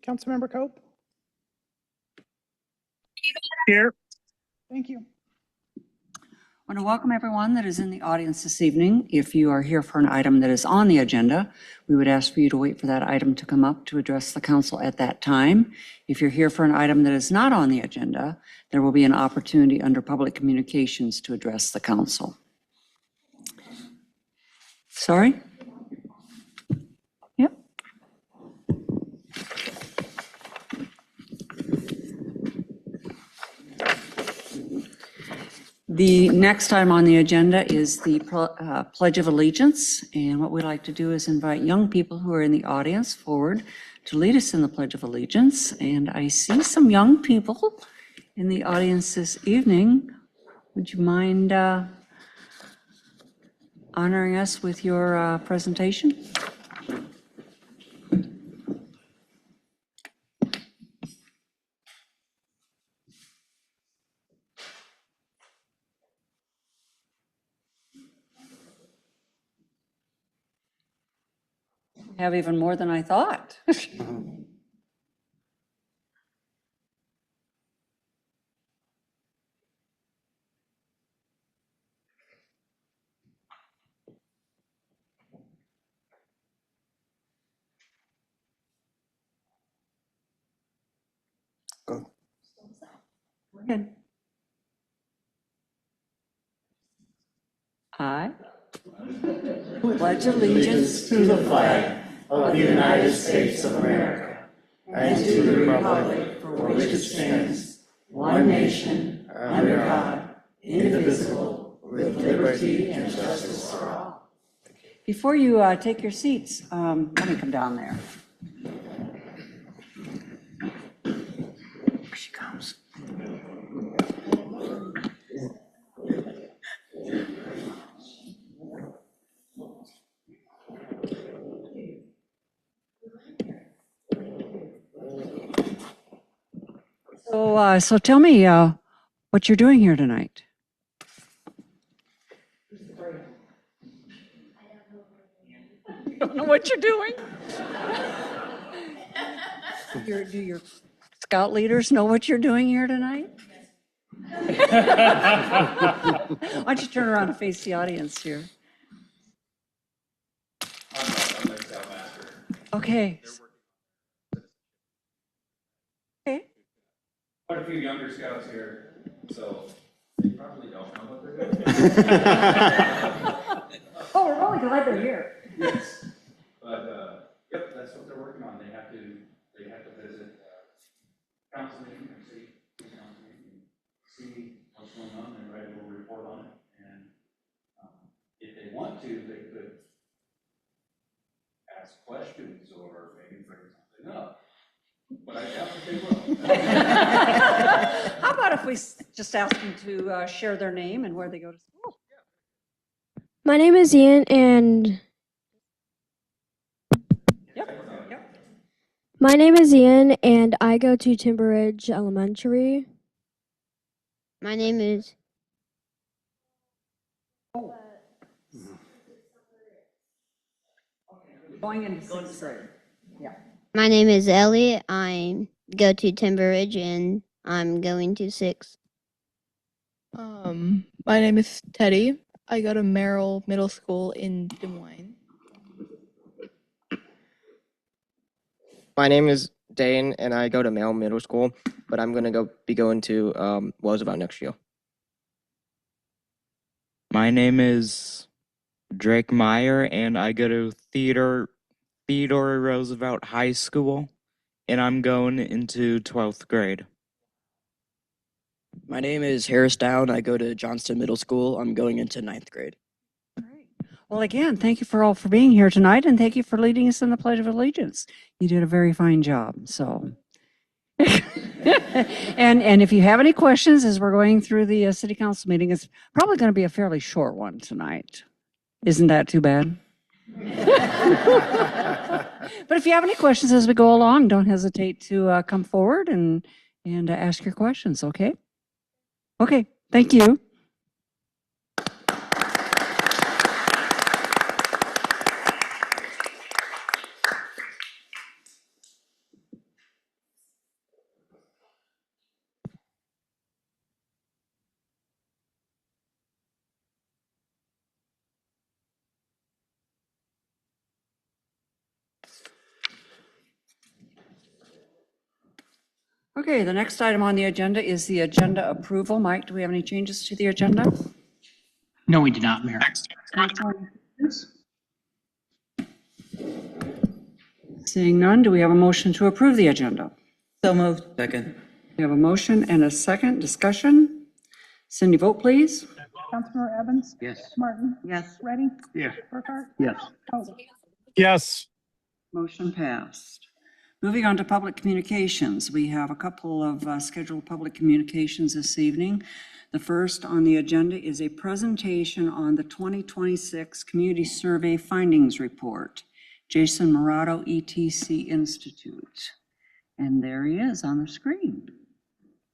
Councilmember Cope? Here. Thank you. I want to welcome everyone that is in the audience this evening. If you are here for an item that is on the agenda, we would ask for you to wait for that item to come up to address the council at that time. If you're here for an item that is not on the agenda, there will be an opportunity under public communications to address the council. Sorry? Yep. The next item on the agenda is the Pledge of Allegiance. And what we'd like to do is invite young people who are in the audience forward to lead us in the Pledge of Allegiance. And I see some young people in the audience this evening. Would you mind honoring us with your presentation? Have even more than I thought. Go. Good. I pledge allegiance to the flag of the United States of America and to the republic for which it stands, one nation, under God, indivisible, with liberty and justice for all. Before you take your seats, let me come down there. Here she comes. So tell me what you're doing here tonight. You don't know what you're doing? Do your scout leaders know what you're doing here tonight? Why don't you turn around and face the audience here? I'm the scoutmaster. Okay. Okay. Quite a few younger scouts here, so they probably don't know what they're doing. Oh, we're really glad they're here. Yes, but yep, that's what they're working on. They have to visit council meeting or city council meeting, see what's going on, and write a little report on it. And if they want to, they could ask questions or maybe bring something up. But I doubt that they will. How about if we just ask them to share their name and where they go to school? My name is Ian, and Yep. my name is Ian, and I go to Timber Ridge Elementary. My name is Going into sixth grade. Yeah. my name is Elliot. I go to Timber Ridge, and I'm going to 6th. My name is Teddy. I go to Merrill Middle School in Des Moines. My name is Dane, and I go to Merrill Middle School, but I'm gonna be going to Roosevelt next year. My name is Drake Meyer, and I go to Theodore Roosevelt High School, and I'm going into 12th grade. My name is Harris Down. I go to Johnston Middle School. I'm going into 9th grade. Great. Well, again, thank you all for being here tonight, and thank you for leading us in the Pledge of Allegiance. You did a very fine job. So, and if you have any questions as we're going through the city council meeting, it's probably going to be a fairly short one tonight. Isn't that too bad? But if you have any questions as we go along, don't hesitate to come forward and ask your questions. Okay. Okay. Thank you. Okay, the next item on the agenda is the agenda approval. Mike, do we have any changes to the agenda? No, we do not, Mayor. Seeing none, do we have a motion to approve the agenda? So moved. Second. We have a motion and a second. Discussion? Cindy, vote please. Councilmember Evans? Yes. Martin? Yes. Ready? Yes. Burkhart? Yes. Pope? Yes. Motion passed. Moving on to public communications, we have a couple of scheduled public communications this evening. The first on the agenda is a presentation on the 2026 Community Survey Findings Report. Jason Morato, ETC Institute. And there he is on the screen.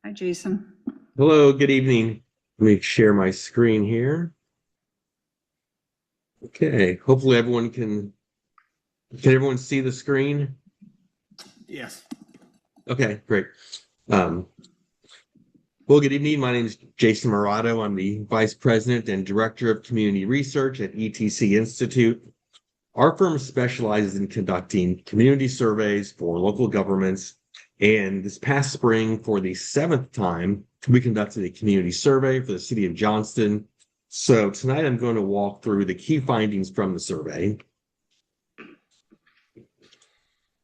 Hi, Jason. Hello, good evening. Let me share my screen here. Okay, hopefully everyone can everyone see the screen? Yes. Okay, great. Well, good evening. My name is Jason Morato. I'm the Vice President and Director of Community Research at ETC Institute. Our firm specializes in conducting community surveys for local governments. And this past spring, for the 7th time, we conducted a community survey for the city of Johnston. So tonight I'm going to walk through the key findings from the survey.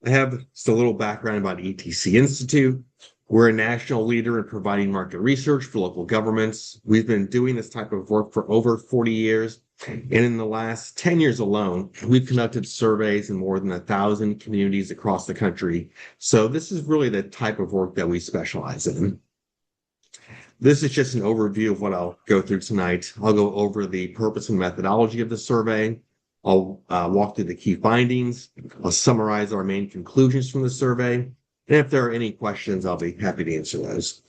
I have just a little background about ETC Institute. We're a national leader in providing market research for local governments. We've been doing this type of work for over 40 years. And in the last 10 years alone, we've conducted surveys in more than 1,000 communities across the country. So this is really the type of work that we specialize in. This is just an overview of what I'll go through tonight. I'll go over the purpose and methodology of the survey. I'll walk through the key findings. I'll summarize our main conclusions from the survey. And if there are any questions, I'll be happy to answer those.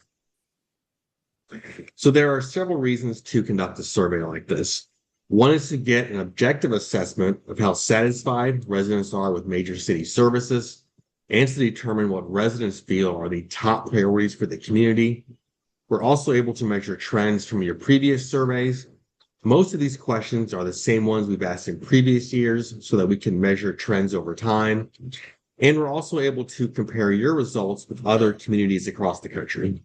So there are several reasons to conduct a survey like this. One is to get an objective assessment of how satisfied residents are with major city services and to determine what residents feel are the top priorities for the community. We're also able to measure trends from your previous surveys. Most of these questions are the same ones we've asked in previous years so that we can measure trends over time. And we're also able to compare your results with other communities across the country.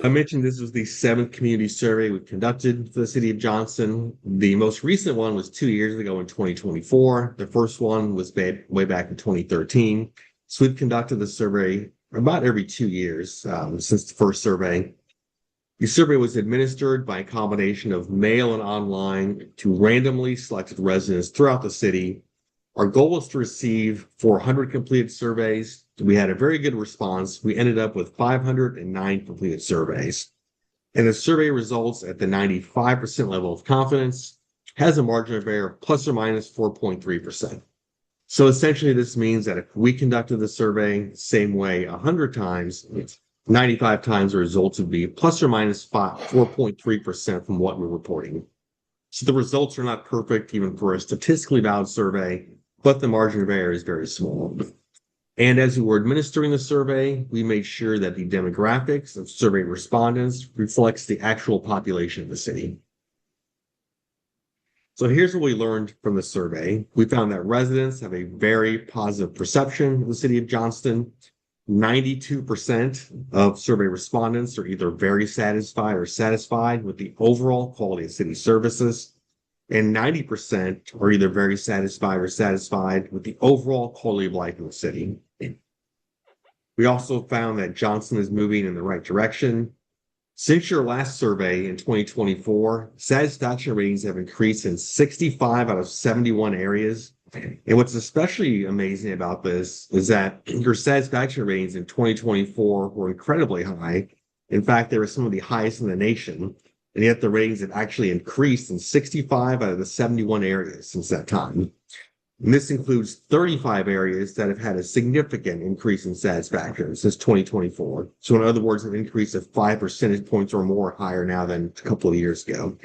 I mentioned this was the 7th community survey we've conducted for the city of Johnston. The most recent one was 2 years ago in 2024. The first one was way back in 2013. So we've conducted the survey about every 2 years since the first survey. The survey was administered by a combination of mail and online to randomly selected residents throughout the city. Our goal was to receive 400 completed surveys. We had a very good response. We ended up with 509 completed surveys. And the survey results at the 95% level of confidence has a margin of error of plus or minus 4.3%. So essentially this means that if we conducted the survey the same way 100 times, 95 times the results would be plus or minus 4.3% from what we're reporting. So the results are not perfect even for a statistically valid survey, but the margin of error is very small. And as we were administering the survey, we made sure that the demographics of survey respondents reflects the actual population of the city. So here's what we learned from the survey. We found that residents have a very positive perception of the city of Johnston. 92% of survey respondents are either very satisfied or satisfied with the overall quality of city services. And 90% are either very satisfied or satisfied with the overall quality of life in the city. We also found that Johnston is moving in the right direction. Since your last survey in 2024, satisfaction ratings have increased in 65 out of 71 areas. And what's especially amazing about this is that your satisfaction ratings in 2024 were incredibly high. In fact, they were some of the highest in the nation. And yet the ratings have actually increased in 65 out of the 71 areas since that time. And this includes 35 areas that have had a significant increase in satisfaction since 2024. So in other words, an increase of 5 percentage points or more higher now than a couple of years ago.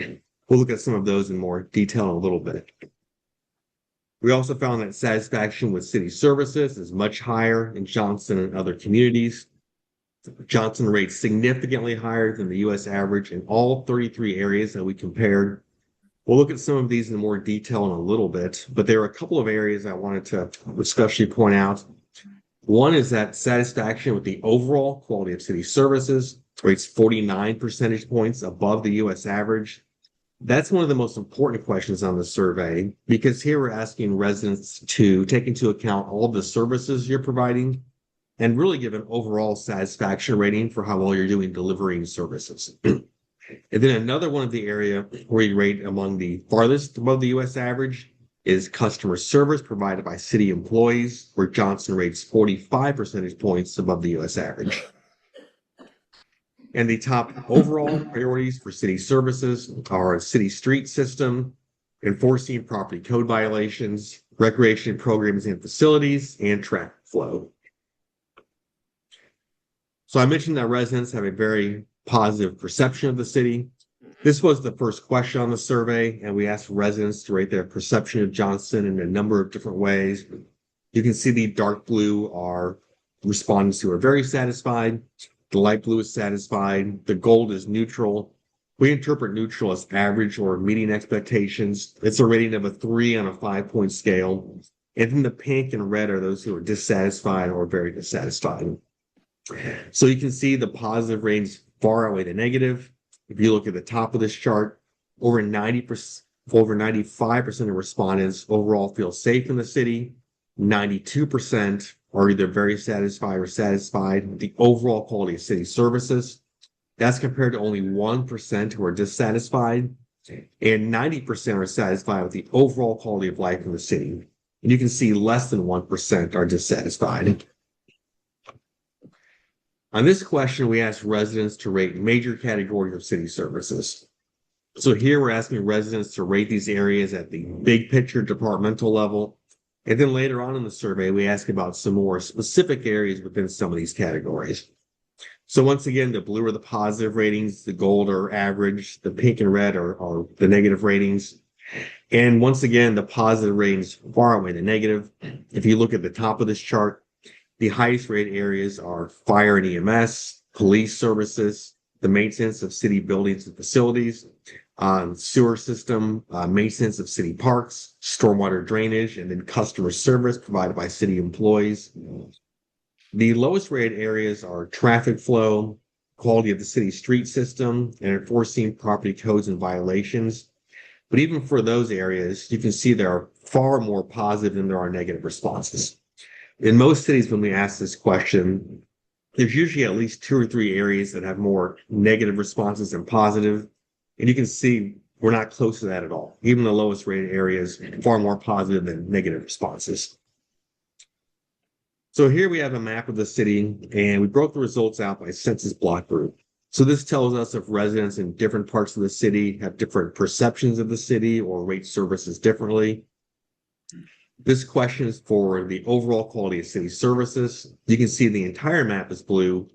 We'll look at some of those in more detail in a little bit. We also found that satisfaction with city services is much higher in Johnston and other communities. Johnston rates significantly higher than the U.S. average in all 33 areas that we compared. We'll look at some of these in more detail in a little bit, but there are a couple of areas I wanted to especially point out. One is that satisfaction with the overall quality of city services rates 49 percentage points above the U.S. average. That's one of the most important questions on the survey because here we're asking residents to take into account all the services you're providing and really give an overall satisfaction rating for how well you're doing delivering services. And then another one of the area where you rate among the farthest above the U.S. average is customer service provided by city employees, where Johnston rates 45 percentage points above the U.S. average. And the top overall priorities for city services are city street system, enforcing property code violations, recreation programs and facilities, and traffic flow. So I mentioned that residents have a very positive perception of the city. This was the first question on the survey, and we asked residents to rate their perception of Johnston in a number of different ways. You can see the dark blue are respondents who are very satisfied. The light blue is satisfied. The gold is neutral. We interpret neutral as average or meeting expectations. It's a rating of a 3 on a 5-point scale. And then the pink and red are those who are dissatisfied or very dissatisfied. So you can see the positive ratings far outweigh the negative. If you look at the top of this chart, over 95% of respondents overall feel safe in the city. 92% are either very satisfied or satisfied with the overall quality of city services. That's compared to only 1% who are dissatisfied, and 90% are satisfied with the overall quality of life in the city. And you can see less than 1% are dissatisfied. On this question, we asked residents to rate major categories of city services. So here we're asking residents to rate these areas at the big picture departmental level. And then later on in the survey, we ask about some more specific areas within some of these categories. So once again, the blue are the positive ratings, the gold are average, the pink and red are the negative ratings. And once again, the positive ratings far outweigh the negative. If you look at the top of this chart, the highest rated areas are fire and EMS, police services, the maintenance of city buildings and facilities, sewer system, maintenance of city parks, stormwater drainage, and then customer service provided by city employees. The lowest rated areas are traffic flow, quality of the city street system, and enforcing property codes and violations. But even for those areas, you can see there are far more positive than there are negative responses. In most cities, when we ask this question, there's usually at least 2 or 3 areas that have more negative responses than positive. And you can see we're not close to that at all. Even the lowest rated areas far more positive than negative responses. So here we have a map of the city, and we broke the results out by census block group. So this tells us if residents in different parts of the city have different perceptions of the city or rate services differently. This question is for the overall quality of city services. You can see the entire map is blue,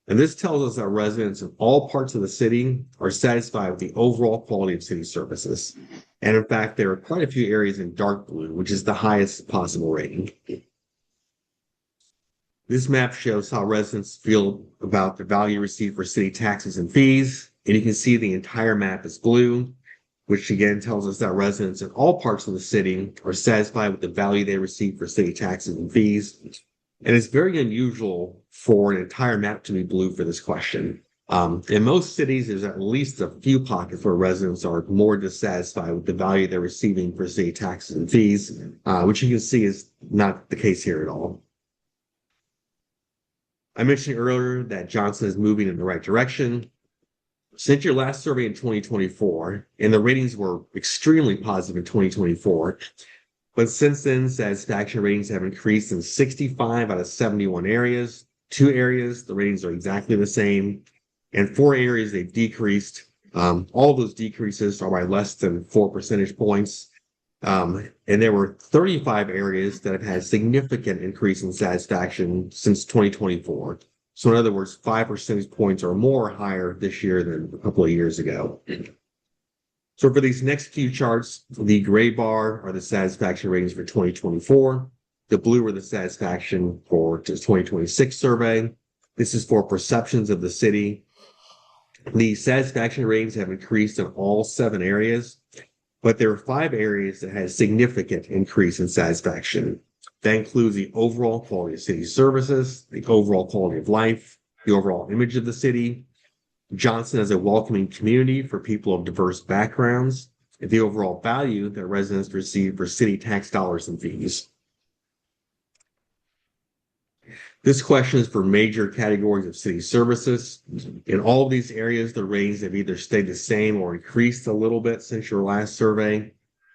and this tells us that residents in all parts of the city are satisfied with the overall quality of city services. And in fact, there are quite a few areas in dark blue, which is the highest possible rating. This map shows how residents feel about the value received for city taxes and fees, and you can see the entire map is blue, which again tells us that residents in all parts of the city are satisfied with the value they receive for city taxes and fees. And it's very unusual for an entire map to be blue for this question. In most cities, there's at least a few pockets where residents are more dissatisfied with the value they're receiving for city taxes and fees, which you can see is not the case here at all. I mentioned earlier that Johnston is moving in the right direction. Since your last survey in 2024, and the ratings were extremely positive in 2024, but since then, satisfaction ratings have increased in 65 out of 71 areas. 2 areas, the ratings are exactly the same, and 4 areas, they've decreased. All those decreases are by less than 4 percentage points. And there were 35 areas that have had significant increase in satisfaction since 2024. So in other words, 5 percentage points or more higher this year than a couple of years ago. So for these next few charts, the gray bar are the satisfaction ratings for 2024. The blue are the satisfaction for the 2026 survey. This is for perceptions of the city. The satisfaction ratings have increased in all 7 areas, but there are 5 areas that had a significant increase in satisfaction. That includes the overall quality of city services, the overall quality of life, the overall image of the city, Johnston as a welcoming community for people of diverse backgrounds, and the overall value that residents receive for city tax dollars and fees. This question is for major categories of city services. In all of these areas, the ratings have either stayed the same or increased a little bit since your last survey.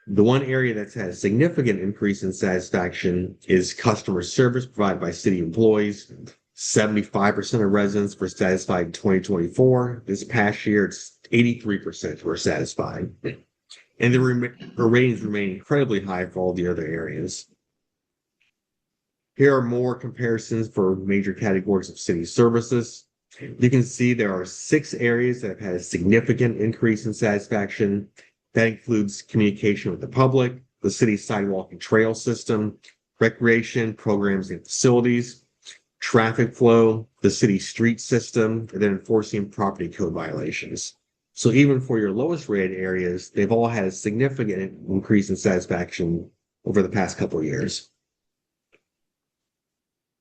The one area that's had a significant increase in satisfaction is customer service provided by city employees. 75% of residents were satisfied in 2024. This past year, it's 83% were satisfied. And the ratings remain incredibly high for all the other areas. Here are more comparisons for major categories of city services. You can see there are 6 areas that have had a significant increase in satisfaction. That includes communication with the public, the city sidewalk and trail system, recreation, programs and facilities, traffic flow, the city street system, and then enforcing property code violations. So even for your lowest rated areas, they've all had a significant increase in satisfaction over the past couple of years.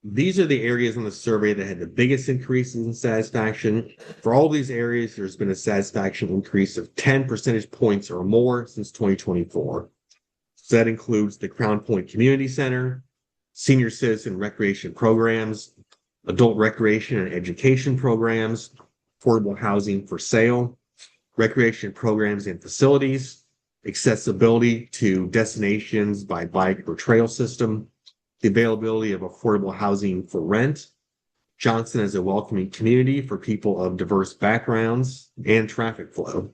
These are the areas on the survey that had the biggest increases in satisfaction. For all these areas, there's been a satisfaction increase of 10 percentage points or more since 2024. So that includes the Crown Point Community Center, senior citizen recreation programs, adult recreation and education programs, affordable housing for sale, recreation programs and facilities, accessibility to destinations by bike or trail system, the availability of affordable housing for rent, Johnston as a welcoming community for people of diverse backgrounds, and traffic flow.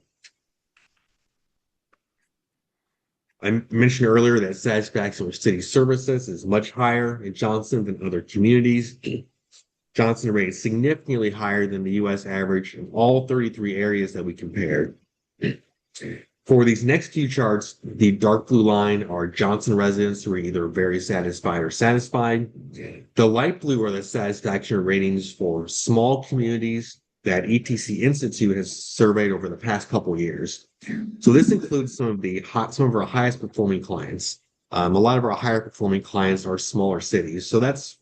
I mentioned earlier that satisfaction with city services is much higher in Johnston than other communities. Johnston rated significantly higher than the U.S. average in all 33 areas that we compared. For these next few charts, the dark blue line are Johnston residents who are either very satisfied or satisfied. The light blue are the satisfaction ratings for small communities that ETC Institute has surveyed over the past couple of years. So this includes some of our highest performing clients. A lot of our higher performing clients are smaller cities. So that's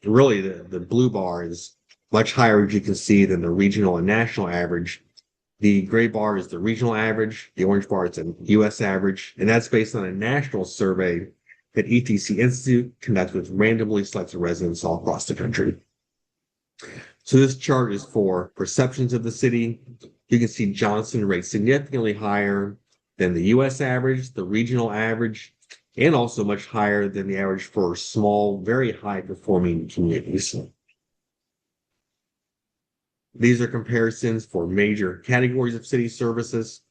really the blue bar is much higher, as you can see, than the regional and national average. The gray bar is the regional average. The orange bar is the U.S. average. And that's based on a national survey that ETC Institute conducts with randomly selected residents all across the country. So this chart is for perceptions of the city. You can see Johnston rates significantly higher than the U.S. average, the regional average, and also much higher than the average for small, very high-performing communities. These are comparisons for major categories of city services.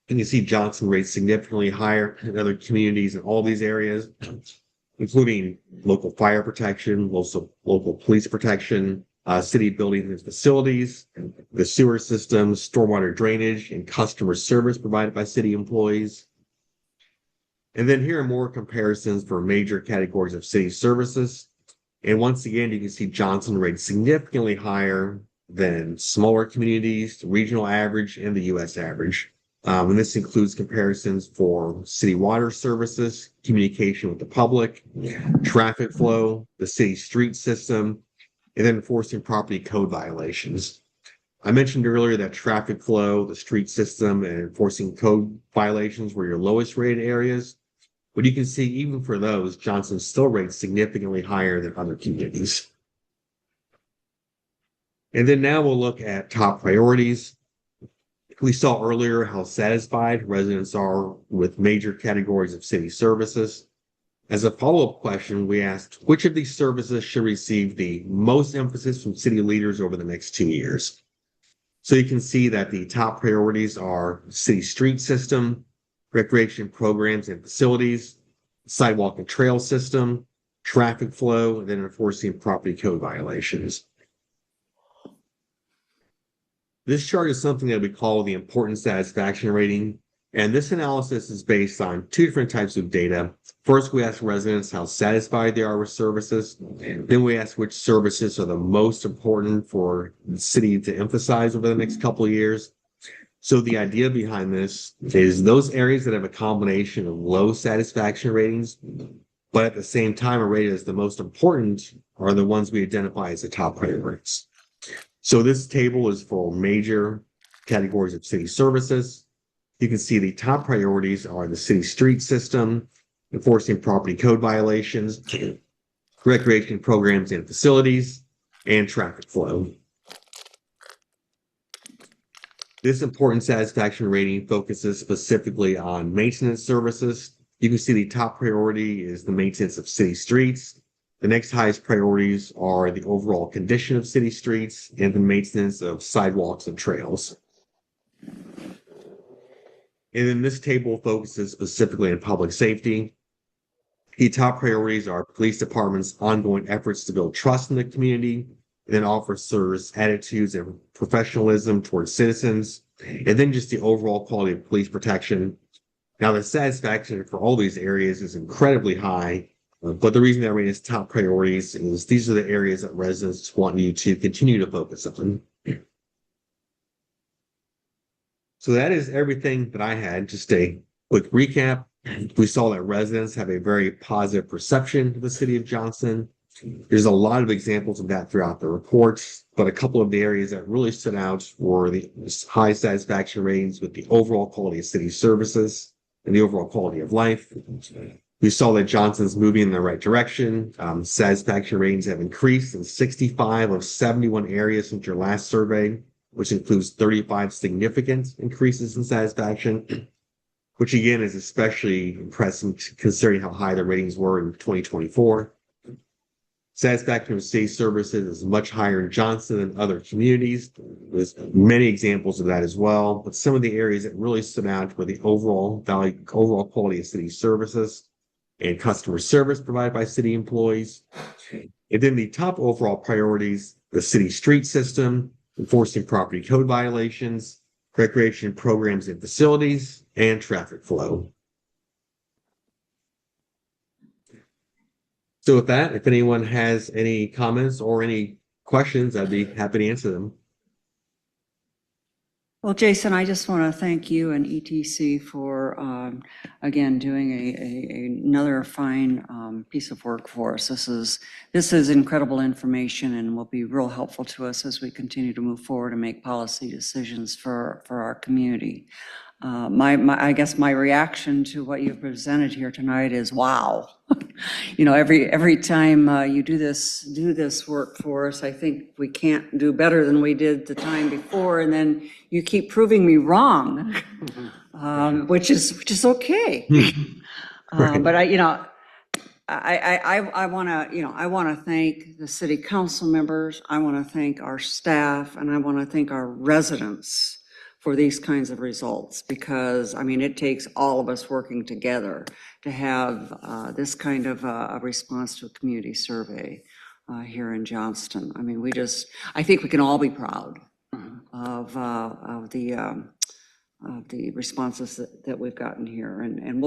And you see Johnston rates significantly higher than other communities in all these areas, including local fire protection, local police protection, city buildings and facilities, the sewer system, stormwater drainage, and customer service provided by city employees. And then here are more comparisons for major categories of city services. And once again, you can see Johnston rates significantly higher than smaller communities, the regional average, and the U.S. average. And this includes comparisons for city water services, communication with the public, traffic flow, the city street system, and then enforcing property code violations. I mentioned earlier that traffic flow, the street system, and enforcing code violations were your lowest rated areas. But you can see even for those, Johnston still rates significantly higher than other communities. And then now we'll look at top priorities. We saw earlier how satisfied residents are with major categories of city services. As a follow-up question, we asked which of these services should receive the most emphasis from city leaders over the next 2 years. So you can see that the top priorities are city street system, recreation programs and facilities, sidewalk and trail system, traffic flow, and then enforcing property code violations. This chart is something that we call the important satisfaction rating. And this analysis is based on 2 different types of data. First, we ask residents how satisfied they are with services. Then we ask which services are the most important for the city to emphasize over the next couple of years. So the idea behind this is those areas that have a combination of low satisfaction ratings but at the same time are rated as the most important are the ones we identify as the top priorities. So this table is for major categories of city services. You can see the top priorities are the city street system, enforcing property code violations, recreation programs and facilities, and traffic flow. This important satisfaction rating focuses specifically on maintenance services. You can see the top priority is the maintenance of city streets. The next highest priorities are the overall condition of city streets and the maintenance of sidewalks and trails. And then this table focuses specifically on public safety. The top priorities are police department's ongoing efforts to build trust in the community, and then officers' attitudes and professionalism towards citizens, and then just the overall quality of police protection. Now, the satisfaction for all these areas is incredibly high, but the reason that rate is top priorities is these are the areas that residents want you to continue to focus on. So that is everything that I had. Just a quick recap. We saw that residents have a very positive perception of the city of Johnston. There's a lot of examples of that throughout the report, but a couple of the areas that really stood out were the high satisfaction ratings with the overall quality of city services and the overall quality of life. We saw that Johnston's moving in the right direction. Satisfaction ratings have increased in 65 of 71 areas since your last survey, which includes 35 significant increases in satisfaction, which again is especially impressive considering how high the ratings were in 2024. Satisfaction with city services is much higher in Johnston than other communities. There's many examples of that as well, but some of the areas that really stood out were the overall quality of city services and customer service provided by city employees. And then the top overall priorities, the city street system, enforcing property code violations, recreation programs and facilities, and traffic flow. So with that, if anyone has any comments or any questions, I'd be happy to answer them. Well, Jason, I just want to thank you and ETC for, again, doing another fine piece of work for us. This is incredible information and will be real helpful to us as we continue to move forward and make policy decisions for our community. I guess my reaction to what you've presented here tonight is, wow. You know, every time you do this work for us, I think we can't do better than we did the time before, and then you keep proving me wrong, which is okay. Right. But I want to thank the city council members. I want to thank our staff, and I want to thank our residents for these kinds of results, because I mean, it takes all of us working together to have this kind of a response to a community survey here in Johnston. I mean, I think we can all be proud of the responses that we've gotten here, and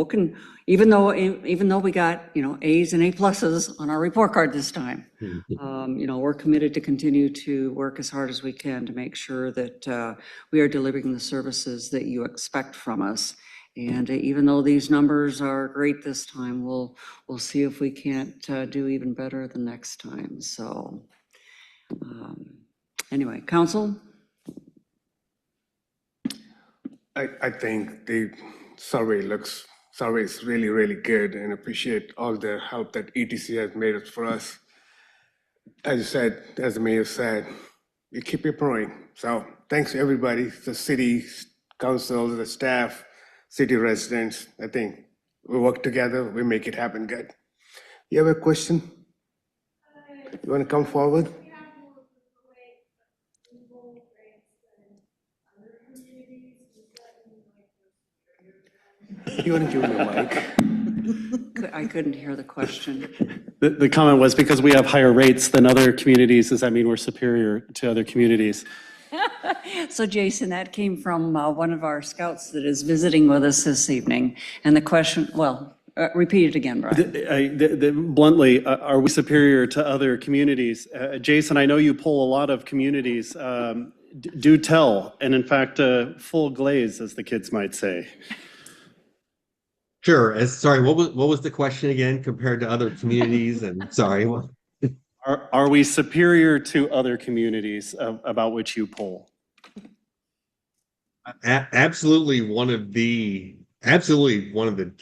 even though we got A's and A+ on our report card this time, we're committed to continue to work as hard as we can to make sure that we are delivering the services that you expect from us. And even though these numbers are great this time, we'll see if we can't do even better the next time. So anyway, council. I think the survey is really, really good, and appreciate all the help that ETC has made it for us. As you said, as the mayor said, you keep it growing. So thanks to everybody, the city council, the staff, city residents. I think we work together, we make it happen good. You have a question? You want to come forward? You want to give me a mic? I couldn't hear the question. The comment was, because we have higher rates than other communities, does that mean we're superior to other communities? So Jason, that came from one of our scouts that is visiting with us this evening. And the question, well, repeat it again, Brian. Bluntly, are we superior to other communities? Jason, I know you pull a lot of communities. Do tell, and in fact, full glaze, as the kids might say. Sure. Sorry, what was the question again compared to other communities? And sorry. Are we superior to other communities about which you poll? Absolutely one of the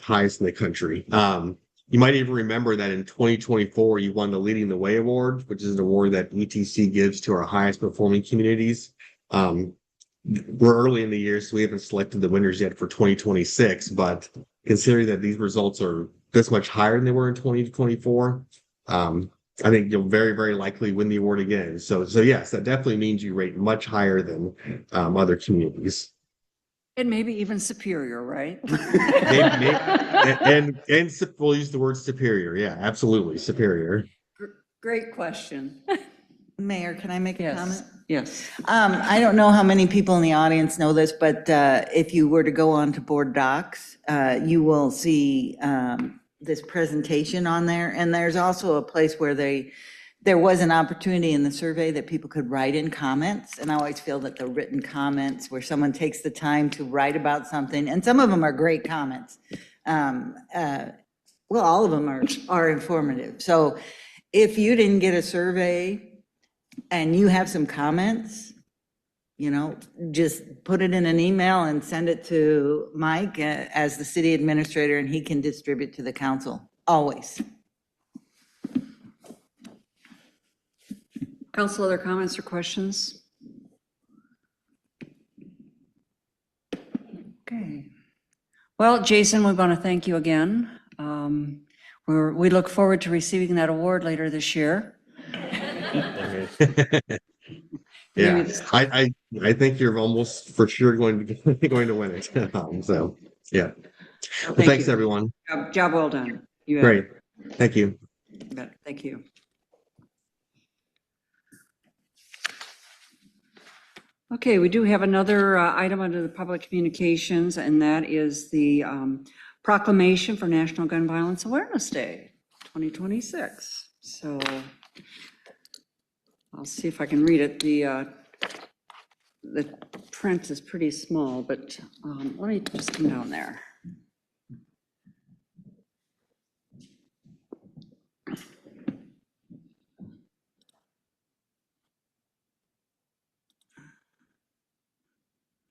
highest in the country. You might even remember that in 2024 you won the Leading the Way Award, which is an award that ETC gives to our highest performing communities. We're early in the year, so we haven't selected the winners yet for 2026, but considering that these results are this much higher than they were in 2024, I think you'll very, very likely win the award again. So yes, that definitely means you rate much higher than other communities. And maybe even superior, right? And we'll use the word superior. Yeah, absolutely superior. Great question. Mayor, can I make a comment? Yes. I don't know how many people in the audience know this, but if you were to go on to board docs, you will see this presentation on there. And there's also a place where there was an opportunity in the survey that people could write in comments. And I always feel that the written comments where someone takes the time to write about something, and some of them are great comments. Well, all of them are informative. So if you didn't get a survey and you have some comments, just put it in an email and send it to Mike as the city administrator, and he can distribute to the council, always. Council, other comments or questions? Okay. Well, Jason, we want to thank you again. We look forward to receiving that award later this year. Yeah, I think you're almost for sure going to win it. So yeah. Well, thanks everyone. Job well done. Great. Thank you. Thank you. Okay, we do have another item under the public communications, and that is the proclamation for National Gun Violence Awareness Day 2026. So I'll see if I can read it. The print is pretty small, but let me just come down there.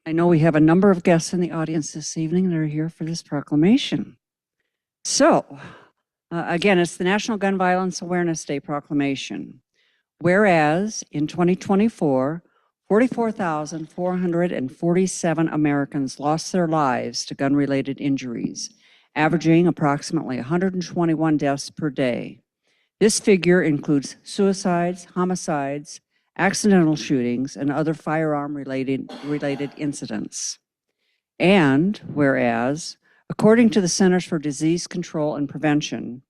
I know we have a number of guests in the audience this evening that are here for this proclamation. So, again, it's the National Gun Violence Awareness Day proclamation. Whereas in 2024, 44,447 Americans lost their lives to gun-related injuries, averaging approximately 121 deaths per day. This figure includes suicides, homicides, accidental shootings, and other firearm-related incidents. And whereas, according to the Centers for Disease Control and Prevention,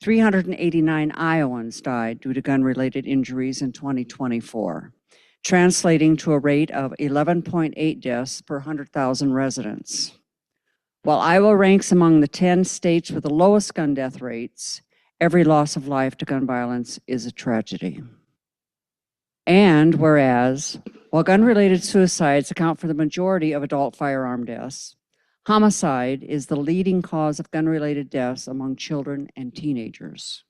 389 Iowans died due to gun-related injuries in 2024, translating to a rate of 11.8 deaths per 100,000 residents. While Iowa ranks among the 10 states with the lowest gun death rates, every loss of life to gun violence is a tragedy. And whereas, while gun-related suicides account for the majority of adult firearm deaths, homicide is the leading cause of gun-related deaths among children and teenagers.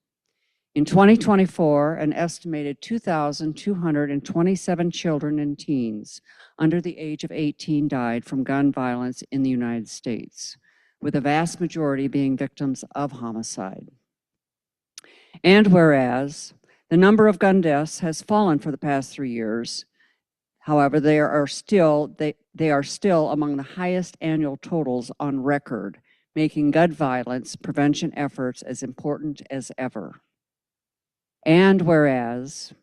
In 2024, an estimated 2,227 children and teens under the age of 18 died from gun violence in the United States, with the vast majority being victims of homicide. And whereas, the number of gun deaths has fallen for the past 3 years. However, they are still among the highest annual totals on record, making gun violence prevention efforts as important as ever. And whereas,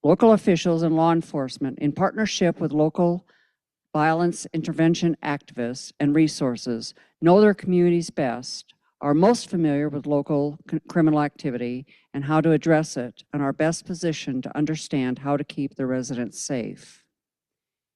local officials and law enforcement, in partnership with local violence intervention activists and resources, know their communities best, are most familiar with local criminal activity and how to address it, and are best positioned to understand how to keep the residents safe.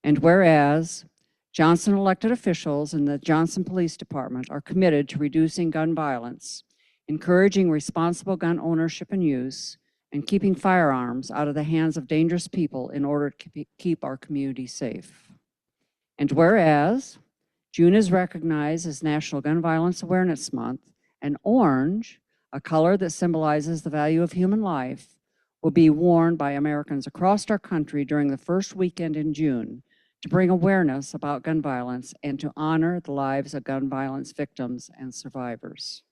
And whereas, Johnston elected officials and the Johnston Police Department are committed to reducing gun violence, encouraging responsible gun ownership and use, and keeping firearms out of the hands of dangerous people in order to keep our community safe. And whereas, June is recognized as National Gun Violence Awareness Month, and orange, a color that symbolizes the value of human life, will be worn by Americans across our country during the first weekend in June to bring awareness about gun violence and to honor the lives of gun violence victims and survivors.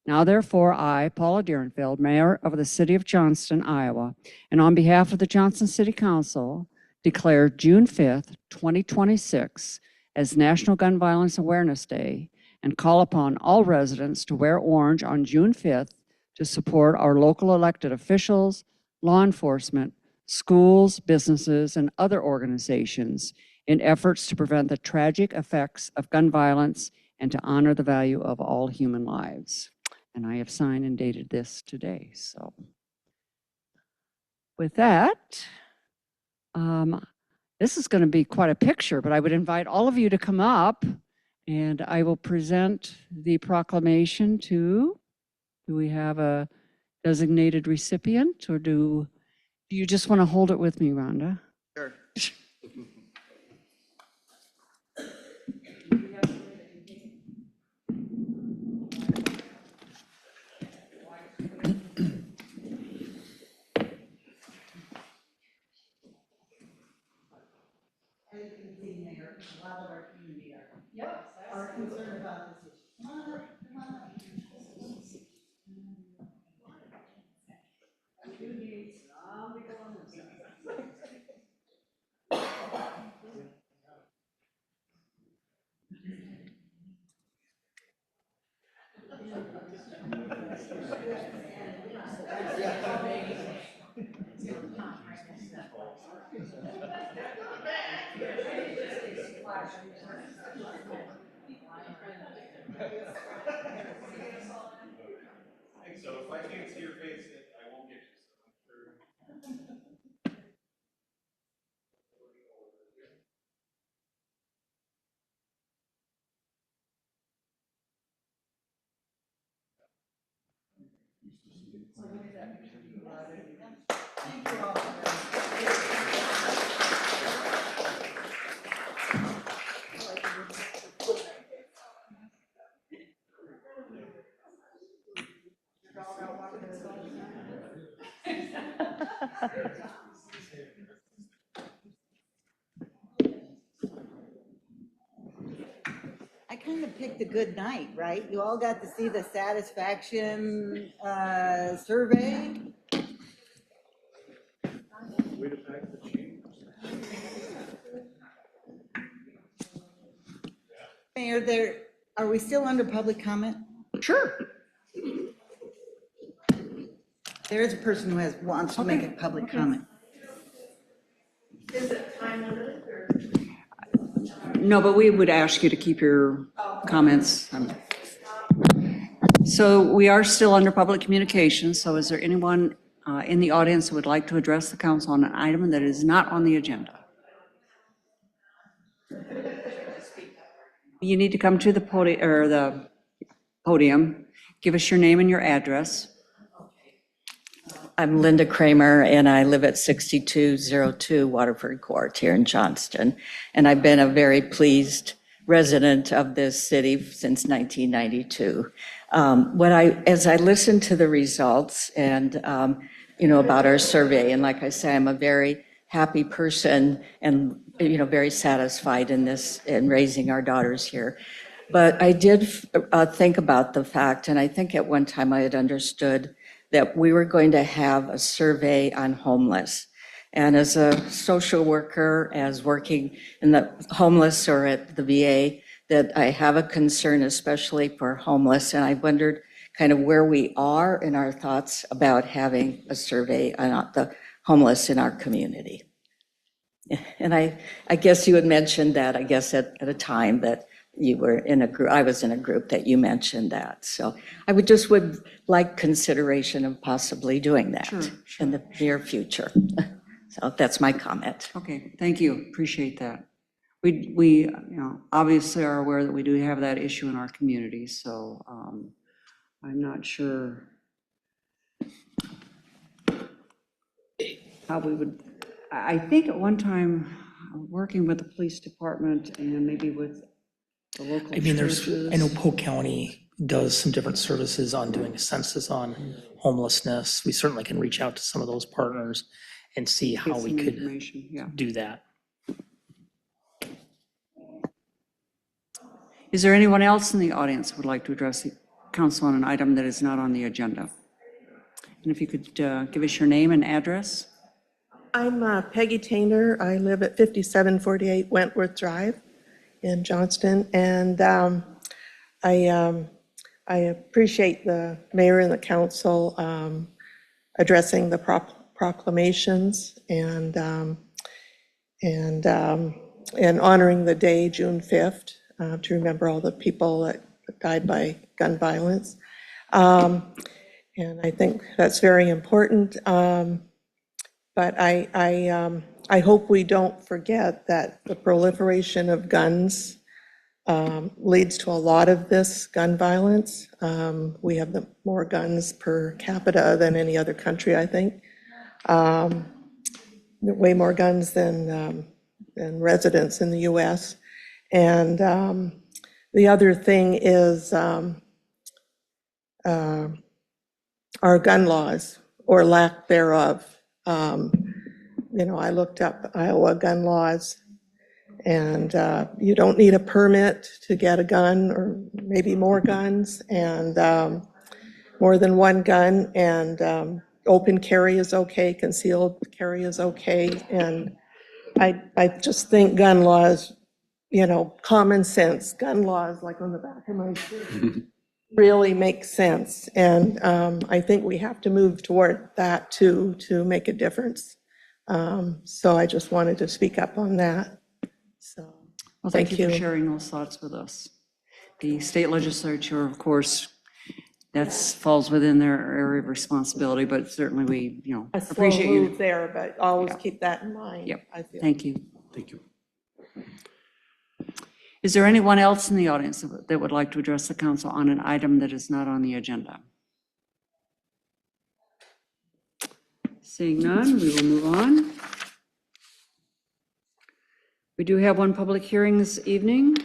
Now, therefore, I, Paula Deerenfeld, Mayor of the City of Johnston, Iowa, and on behalf of the Johnston City Council, declare June 5th, 2026 as National Gun Violence Awareness Day and call upon all residents to wear orange on June 5th to support our local elected officials, law enforcement, schools, businesses, and other organizations in efforts to prevent the tragic effects of gun violence and to honor the value of all human lives. And I have signed and dated this today. So with that, this is going to be quite a picture, but I would invite all of you to come up and I will present the proclamation to, do we have a designated recipient or do you just want to hold it with me, Rhonda? Sure. So if I can't see your face, I won't get you. So I'm sure. I kind of picked a good night, right? You all got to see the satisfaction survey. Mayor, are we still under public comment? Sure. There is a person who wants to make a public comment. Is it time limited or? No, but we would ask you to keep your comments. So we are still under public communications. So is there anyone in the audience who would like to address the council on an item that is not on the agenda? You need to come to the podium, give us your name and your address. I'm Linda Kramer, and I live at 6202 Waterford Court here in Johnston. And I've been a very pleased resident of this city since 1992. As I listened to the results and, about our survey, and like I say, I'm a very happy person and, very satisfied in raising our daughters here. But I did think about the fact, and I think at one time I had understood that we were going to have a survey on homeless. And as a social worker, as working in the homeless or at the VA, that I have a concern, especially for homeless. And I wondered kind of where we are in our thoughts about having a survey on the homeless in our community. And I guess you had mentioned that, I guess at a time that you were in a group, I was in a group that you mentioned that. So I would like consideration of possibly doing that in the near future. So that's my comment. Okay, thank you, appreciate that. We obviously are aware that we do have that issue in our community, so I'm not sure how we would, I think at one time, working with the police department and maybe with the local I mean, I know churches? Polk County does some different services on doing a census on homelessness. We certainly can reach out to some of those partners and see how Get we some could information, yeah. do that. Is there anyone else in the audience who would like to address the council on an item that is not on the agenda? And if you could give us your name and address? I'm Peggy Tainer. I live at 5748 Wentworth Drive in Johnston, and I appreciate the mayor and the council addressing the proclamations and honoring the day, June 5th, to remember all the people that died by gun violence. And I think that's very important. But I hope we don't forget that the proliferation of guns leads to a lot of this gun violence. We have more guns per capita than any other country, I think. Way more guns than residents in the US. And the other thing is our gun laws, or lack thereof. I looked up Iowa gun laws, and you don't need a permit to get a gun, or maybe more guns, and more than one gun, and open carry is okay, concealed carry is okay, and I just think gun laws, common sense gun laws, like on the back of my shirt, really make sense. And I think we have to move toward that too, to make a difference. So I just wanted to speak up on that. So, Well, thank you for sharing those thoughts with us. The state legislature, of course, that falls within their area of responsibility, but certainly we, A slow appreciate you. move there, but always keep that in mind. Yep. I feel. Thank you. Thank you. Is there anyone else in the audience that would like to address the council on an item that is not on the agenda? Seeing none, we will move on. We do have one public hearing this evening.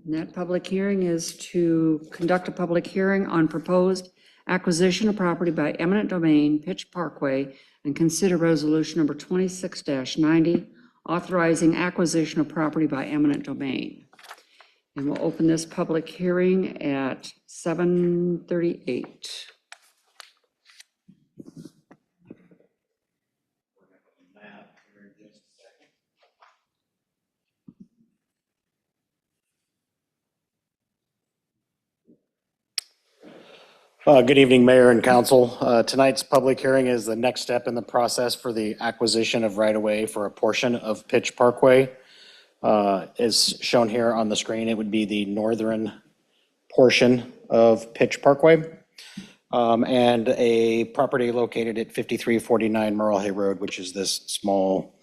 And that public hearing is to conduct a public hearing on proposed acquisition of property by eminent domain, Pitch Parkway, and consider resolution number 26-90, authorizing acquisition of property by eminent domain. And we'll open this public hearing at 7:38. Good evening, Mayor and Council. Tonight's public hearing is the next step in the process for the acquisition of right-of-way for a portion of Pitch Parkway. As shown here on the screen, it would be the northern portion of Pitch Parkway, and a property located at 5349 Merle Hay Road, which is this small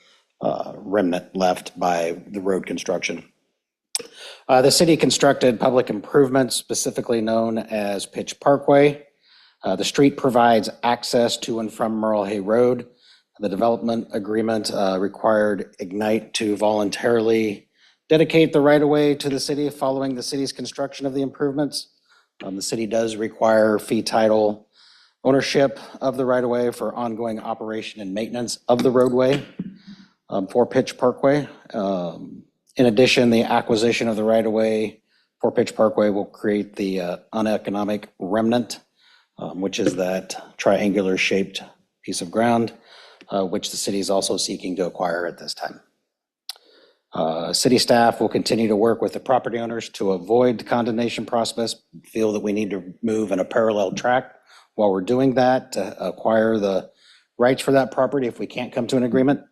remnant left by the road construction. The city constructed public improvements, specifically known as Pitch Parkway. The street provides access to and from Merle Hay Road. The development agreement required Ignite to voluntarily dedicate the right-of-way to the city following the city's construction of the improvements. The city does require fee title ownership of the right-of-way for ongoing operation and maintenance of the roadway for Pitch Parkway. In addition, the acquisition of the right-of-way for Pitch Parkway will create the uneconomic remnant, which is that triangular shaped piece of ground, which the city is also seeking to acquire at this time. City staff will continue to work with the property owners to avoid the condemnation process, feel that we need to move in a parallel track while we're doing that to acquire the rights for that property if we can't come to an agreement.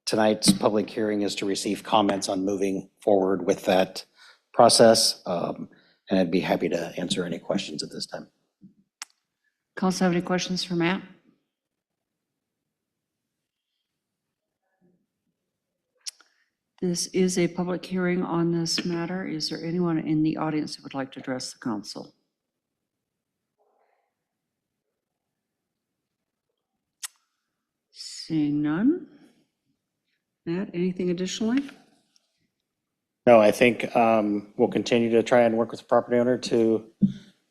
Tonight's public hearing is to receive comments on moving forward with that process, and I'd be happy to answer any questions at this time. Council have any questions for Matt? This is a public hearing on this matter. Is there anyone in the audience who would like to address the council? Seeing none. Matt, anything additionally? No, I think we'll continue to try and work with the property owner to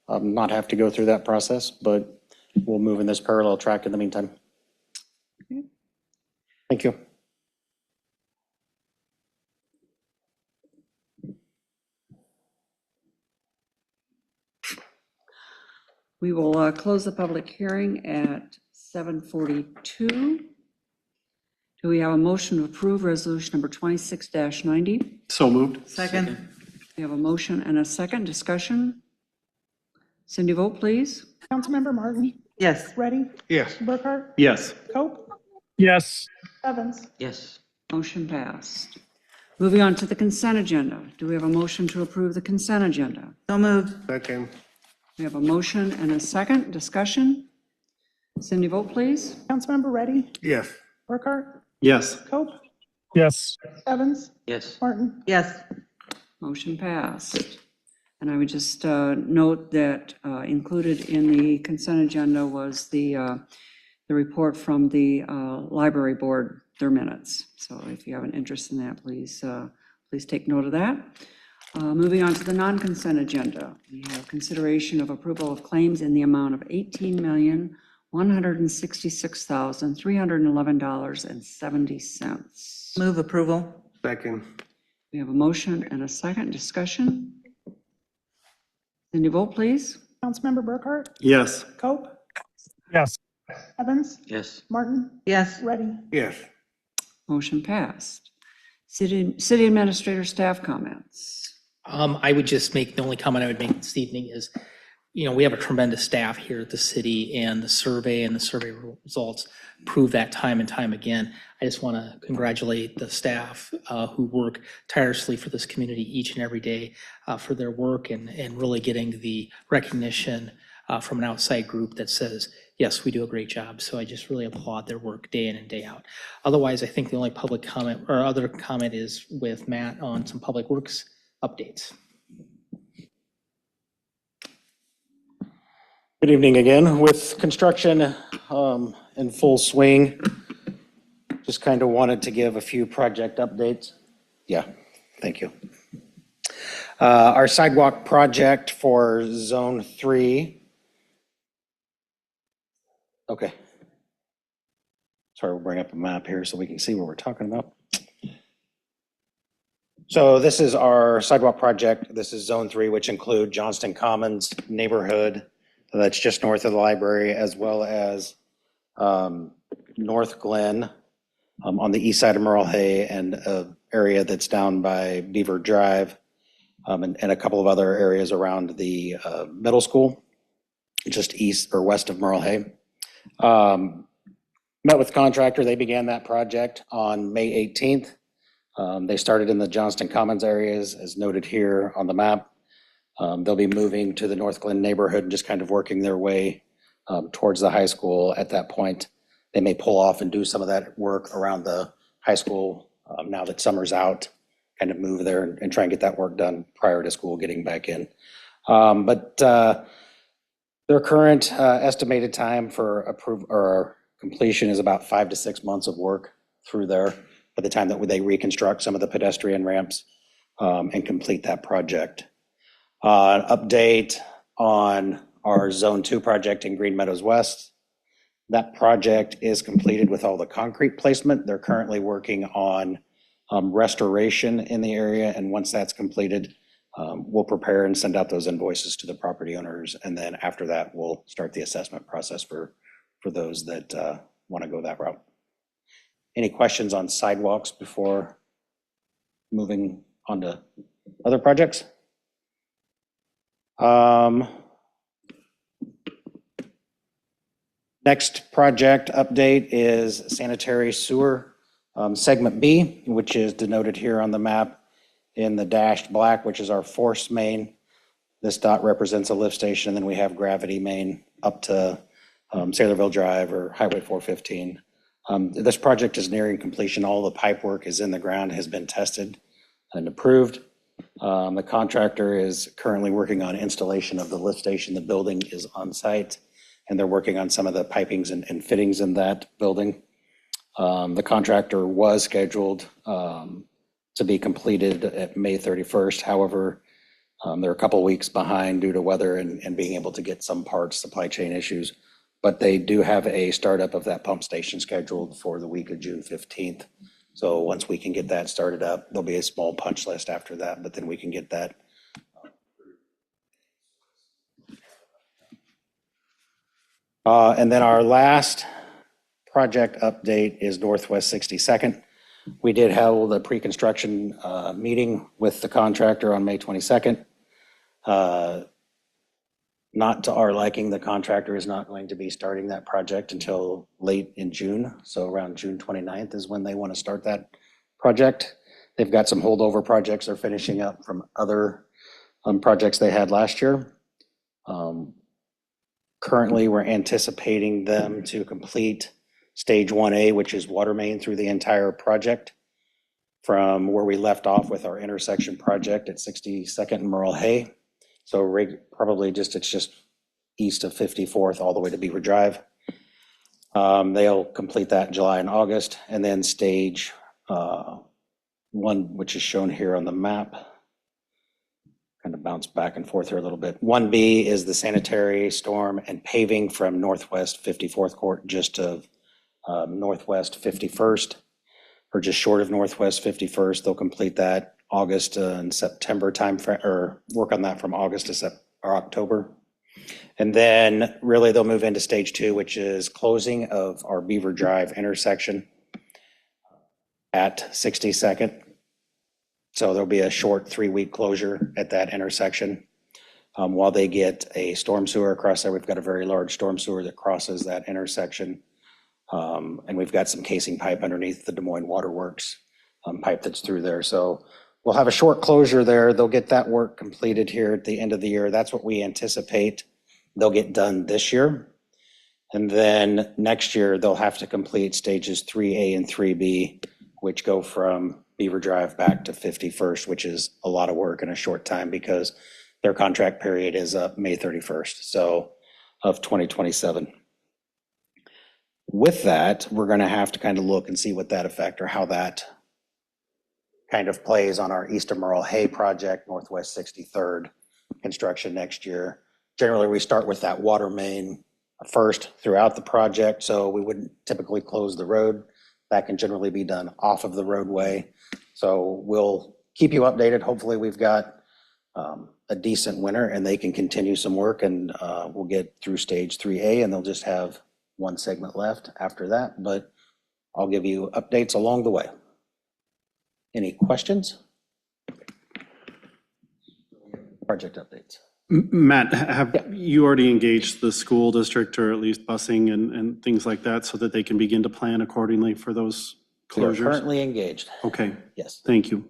not have to go through that process, but we'll move in this parallel track in the meantime. Thank you. We will close the public hearing at 7:42. Do we have a motion to approve resolution number 26-90? So moved. Second. We have a motion and a second. Discussion. Cindy, vote please. Councilmember Martin, Yes. Ready, Yes. Burkhart, Yes. Cope, Yes. Evans. Yes. Motion passed. Moving on to the consent agenda. Do we have a motion to approve the consent agenda? So moved. Second. We have a motion and a second. Discussion. Cindy, vote please. Councilmember Ready, Yes. Burkhart, Yes. Cope, Yes. Evans, Yes. Martin. Yes. Motion passed. And I would just note that included in the consent agenda was the report from the library board, their minutes. So if you have an interest in that, please take note of that. Moving on to the non-consent agenda, we have consideration of approval of claims in the amount of $18,166,311.70. Move approval. Second. We have a motion and a second. Discussion. Cindy, vote please. Councilmember Burkhart, Yes. Cope, Yes. Evans, Yes. Martin, Yes. Ready. Yes. Motion passed. City administrator staff comments. I would just make, the only comment I would make this evening is, we have a tremendous staff here at the city, and the survey results prove that time and time again. I just want to congratulate the staff who work tirelessly for this community each and every day for their work and really getting the recognition from an outside group that says, yes, we do a great job. So I just really applaud their work day in and day out. Otherwise, I think the only public comment or other comment is with Matt on some public works updates. Good evening again. With construction in full swing, just kind of wanted to give a few project updates. Yeah, thank you. Our sidewalk project for Zone 3. Okay. Sorry, we'll bring up a map here so we can see what we're talking about. So this is our sidewalk project. This is Zone 3, which include Johnston Commons neighborhood. That's just north of the library, as well as North Glen on the east side of Merle Hay, and an area that's down by Beaver Drive, and a couple of other areas around the middle school, just east or west of Merle Hay. Met with the contractor. They began that project on May 18th. They started in the Johnston Commons areas, as noted here on the map. They'll be moving to the North Glen neighborhood and just kind of working their way towards the high school at that point. They may pull off and do some of that work around the high school now that summer's out, kind of move there and try and get that work done prior to school getting back in. But their current estimated time for completion is about 5 to 6 months of work through there by the time that they reconstruct some of the pedestrian ramps and complete that project. An update on our Zone 2 project in Green Meadows West. That project is completed with all the concrete placement. They're currently working on restoration in the area, and once that's completed, we'll prepare and send out those invoices to the property owners, and then after that, we'll start the assessment process for those that want to go that route. Any questions on sidewalks before moving on to other projects? Next project update is sanitary sewer segment B, which is denoted here on the map in the dashed black, which is our force main. This dot represents a lift station, and then we have gravity main up to Sailorville Drive or Highway 415. This project is nearing completion. All the pipe work is in the ground, has been tested and approved. The contractor is currently working on installation of the lift station. The building is on site, and they're working on some of the pipings and fittings in that building. The contractor was scheduled to be completed at May 31st. However, they're a couple weeks behind due to weather and being able to get some parts, supply chain issues. But they do have a startup of that pump station scheduled for the week of June 15th. So once we can get that started up, there'll be a small punch list after that, but then we can get that. And then our last project update is Northwest 62nd. We did hold a pre-construction meeting with the contractor on May 22nd. Not to our liking, the contractor is not going to be starting that project until late in June. So around June 29th is when they want to start that project. They've got some holdover projects they're finishing up from other projects they had last year. Currently, we're anticipating them to complete stage 1A, which is water main through the entire project from where we left off with our intersection project at 62nd and Merle Hay. So probably it's just east of 54th all the way to Beaver Drive. They'll complete that in July and August. And then stage 1, which is shown here on the map, kind of bounce back and forth here a little bit. 1B is the sanitary storm and paving from Northwest 54th Court just to Northwest 51st, or just short of Northwest 51st. They'll complete that August and September timeframe, or work on that from August to October. And then really they'll move into stage 2, which is closing of our Beaver Drive intersection at 62nd. So there'll be a short 3-week closure at that intersection while they get a storm sewer across there. We've got a very large storm sewer that crosses that intersection. And we've got some casing pipe underneath the Des Moines Water Works pipe that's through there. So we'll have a short closure there. They'll get that work completed here at the end of the year. That's what we anticipate they'll get done this year. And then next year, they'll have to complete stages 3A and 3B, which go from Beaver Drive back to 51st, which is a lot of work in a short time because their contract period is up May 31st, so of 2027. With that, we're going to have to kind of look and see what that effect or how that kind of plays on our East of Merle Hay project, Northwest 63rd construction next year. Generally, we start with that water main first throughout the project, so we wouldn't typically close the road. That can generally be done off of the roadway. So we'll keep you updated. Hopefully we've got a decent winter and they can continue some work, and we'll get through stage 3A and they'll just have one segment left after that, but I'll give you updates along the way. Any questions? Project updates. Matt, have you already engaged the school district, or at least busing and things like that, so that they can begin to plan accordingly for those We are closures? currently engaged. Okay. Yes. Thank you.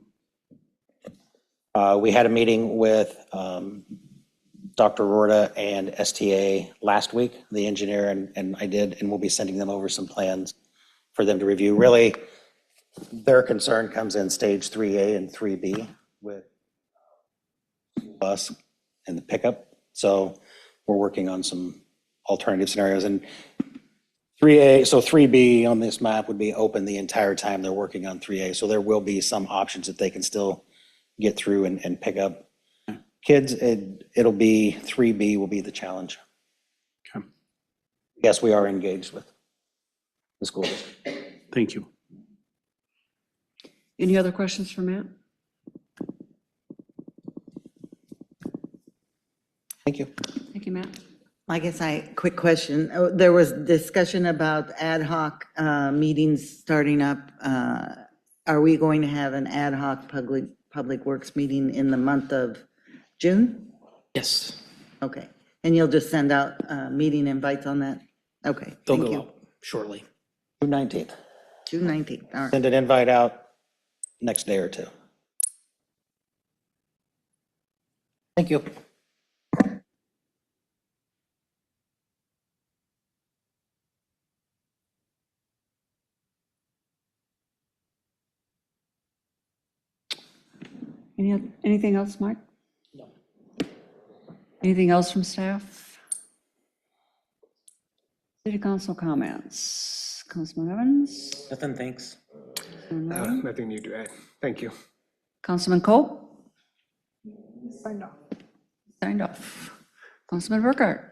We had a meeting with Dr. Rorta and STA last week, the engineer, and I did, and we'll be sending them over some plans for them to review. Really, their concern comes in stage 3A and 3B with bus and the pickup. So we're working on some alternative scenarios. And 3A, so 3B on this map would be open the entire time they're working on 3A. So there will be some options that they can still get through and pick up kids. It'll be 3B will be the challenge. Okay. Yes, we are engaged with the school district. Thank you. Any other questions for Matt? Thank you. Thank you, Matt. I guess quick question. There was discussion about ad hoc meetings starting up. Are we going to have an ad hoc public works meeting in the month of June? Yes. Okay. And you'll just send out meeting invites on that? Okay. They'll Thank go you. out shortly. June 19th. June 19th. All right. Send an invite out next day or two. Thank you. Anything else, Mike? No. Anything else from staff? City council comments. Councilman Evans? Nothing, thanks. Nothing new to add. Thank you. Councilman Coe? Signed off. Signed off. Councilman Burkhart?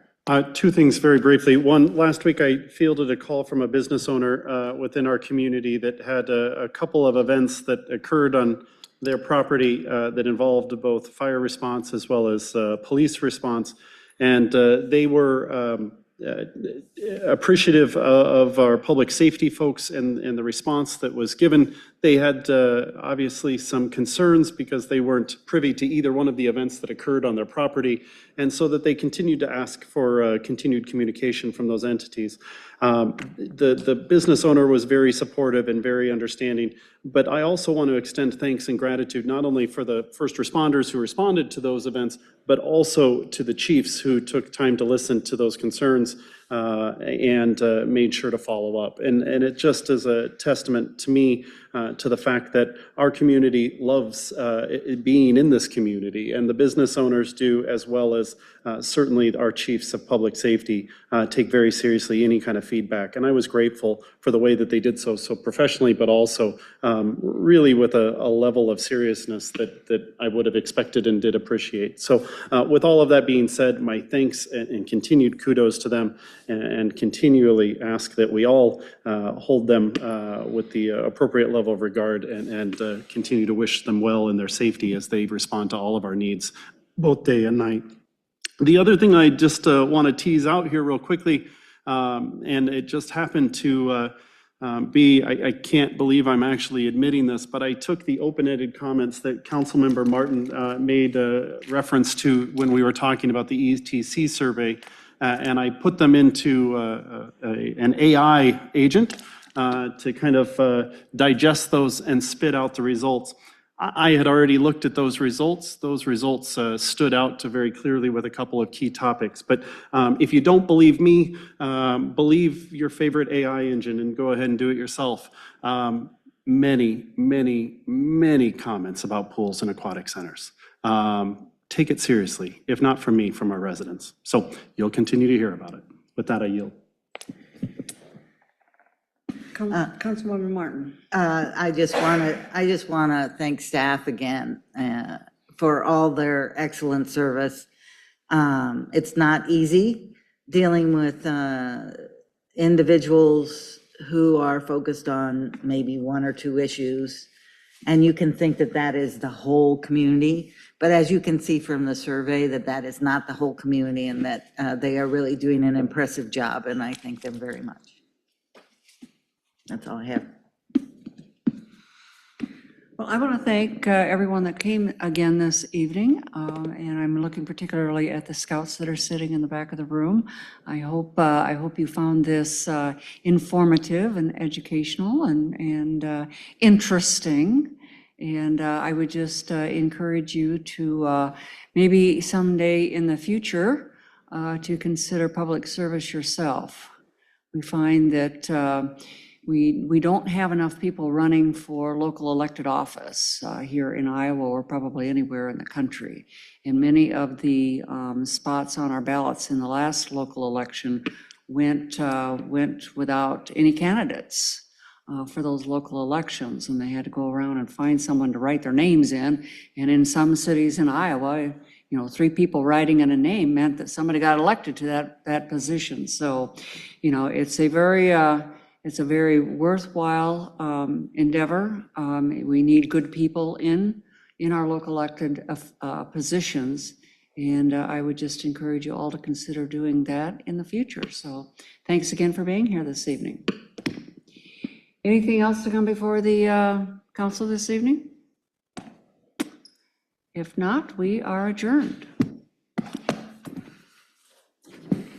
Two things very briefly. One, last week I fielded a call from a business owner within our community that had a couple of events that occurred on their property that involved both fire response as well as police response. And they were appreciative of our public safety folks and the response that was given. They had obviously some concerns because they weren't privy to either one of the events that occurred on their property, and so that they continued to ask for continued communication from those entities. The business owner was very supportive and very understanding, but I also want to extend thanks and gratitude not only for the first responders who responded to those events, but also to the chiefs who took time to listen to those concerns and made sure to follow up. And it just is a testament to me to the fact that our community loves being in this community, and the business owners do, as well as certainly our chiefs of public safety take very seriously any kind of feedback. And I was grateful for the way that they did so professionally, but also really with a level of seriousness that I would have expected and did appreciate. So with all of that being said, my thanks and continued kudos to them, and continually ask that we all hold them with the appropriate level of regard, and continue to wish them well in their safety as they respond to all of our needs, both day and night. The other thing I just want to tease out here real quickly, and it just happened to I can't believe I'm actually admitting this, but I took the open-ended comments that Councilmember Martin made reference to when we were talking about the ETC survey, and I put them into an AI agent to kind of digest those and spit out the results. I had already looked at those results. Those results stood out to very clearly with a couple of key topics. But if you don't believe me, believe your favorite AI engine and go ahead and do it yourself. Many, many, many comments about pools and aquatic centers. Take it seriously, if not from me, from our residents. So you'll continue to hear about it. With that, I yield. Councilwoman Martin. I just want to thank staff again for all their excellent service. It's not easy dealing with individuals who are focused on maybe one or two issues, and you can think that that is the whole community. But as you can see from the survey, that is not the whole community, and that they are really doing an impressive job, and I thank them very much. That's all I have. Well, I want to thank everyone that came again this evening, and I'm looking particularly at the scouts that are sitting in the back of the room. I hope you found this informative and educational and interesting. And I would just encourage you to maybe someday in the future to consider public service yourself. We find that we don't have enough people running for local elected office here in Iowa or probably anywhere in the country. And many of the spots on our ballots in the last local election went without any candidates for those local elections, and they had to go around and find someone to write their names in. And in some cities in Iowa, 3 people writing in a name meant that somebody got elected to that position. So, it's a very worthwhile endeavor. We need good people in our local elected positions, and I would just encourage you all to consider doing that in the future. So thanks again for being here this evening. Anything else to come before the council this evening? If not, we are adjourned.